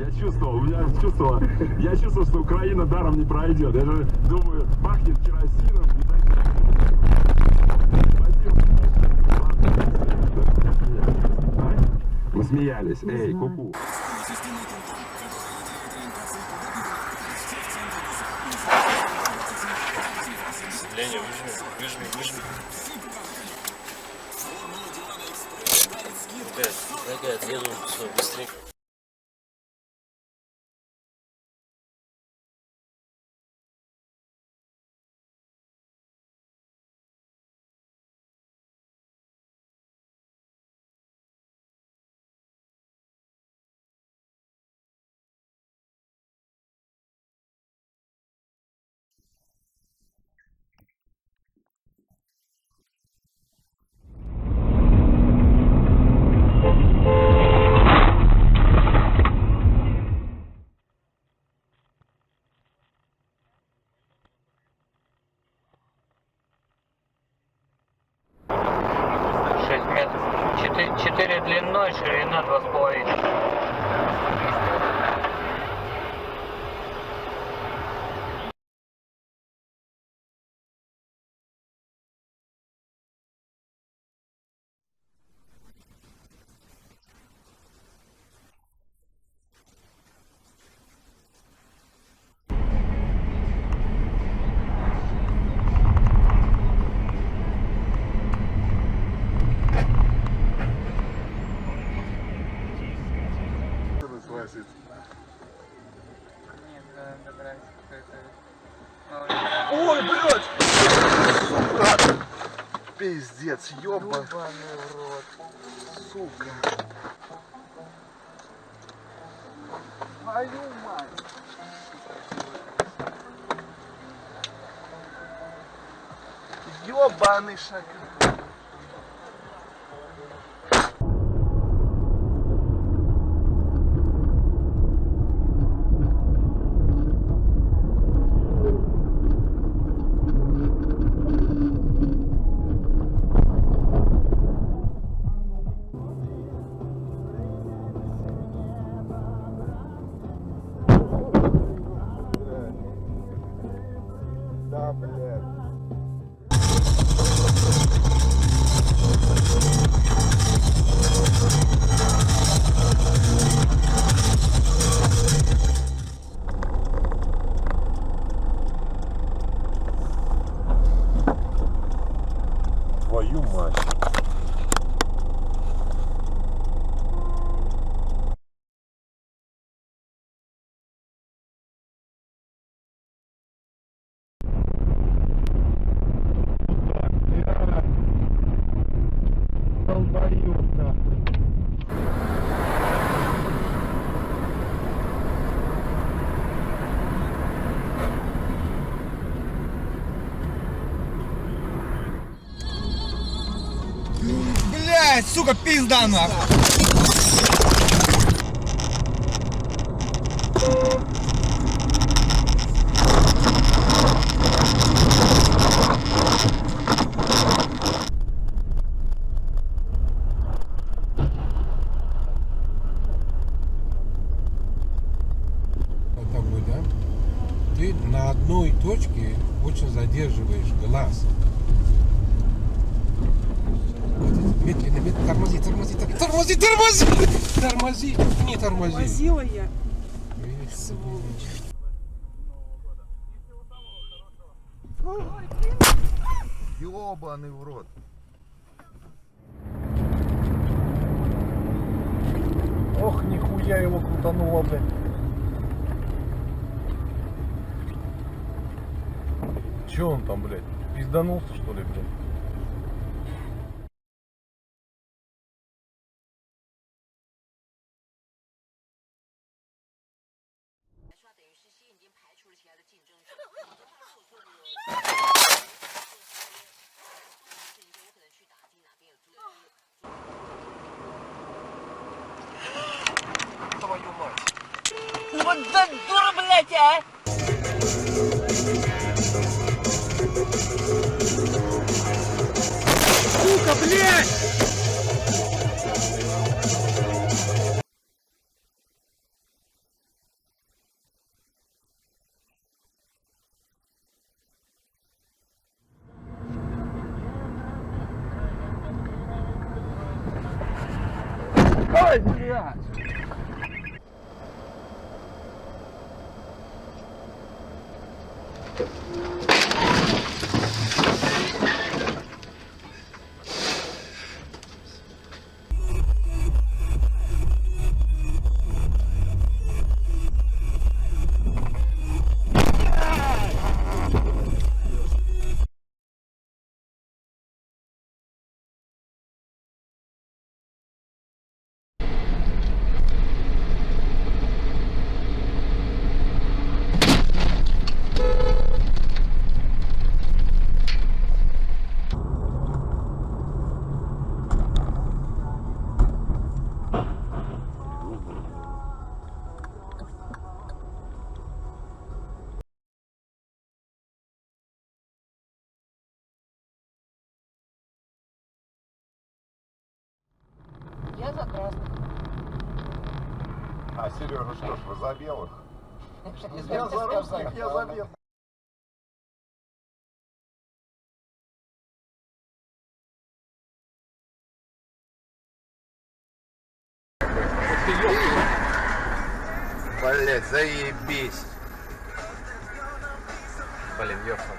Я чувствовал, у меня чувствовал. Я чувствовал, что Украина даром не пройдет. Я же думаю, пахнет керосином и так далее. Мы смеялись. Эй, ку-ку. Леня, выжми. Дай-ка отъеду, все, быстренько. Метров. 4 длиной, ширина 2,5. Ой, блядь! Сука! Пиздец, ёбаный в рот. Сука. Твою мать. Ёбаный шакал. Да, блядь. Твою мать. Блядь, сука, пизда нахуй. Вот такой, да? Ты на одной точке очень задерживаешь глаз. Медленно, тормози, не тормози. Возила я. Видишь, Сволочь. Ёбаный в рот. Ох, нихуя его крутануло, блядь. Че он там, блядь? Пизданулся, что ли, блядь? Твою мать. Вот да дура, блядь, а! Сука, блядь! Ой, блядь! Я за красных. А Сережа что ж, вы за белых? Я Я за русских, я за белых. Блять, заебись. Блин, ёпта.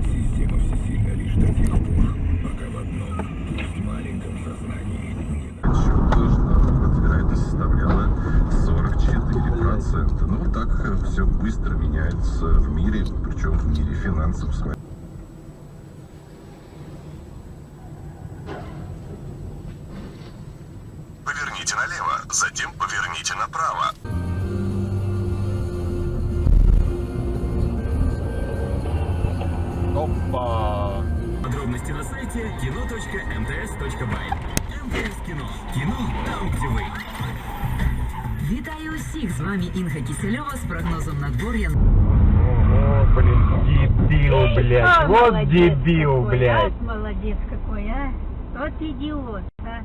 Система всесильна лишь до тех пор, пока в одном, пусть маленьком сознании Отчет вероятность составляла 44%. Ну, так все быстро меняется в мире, причем в мире финансов. Поверните налево, затем поверните направо. Опа! Подробности на сайте kino.mts.by. МТС Кіно. Кіно там, де ви. Вітаю усіх! З вами Інга Кісельова з прогнозом надвор'я. О, блин, дебил, блядь. Вот дебил, блядь. Молодец какой, а? Вот идиот, а?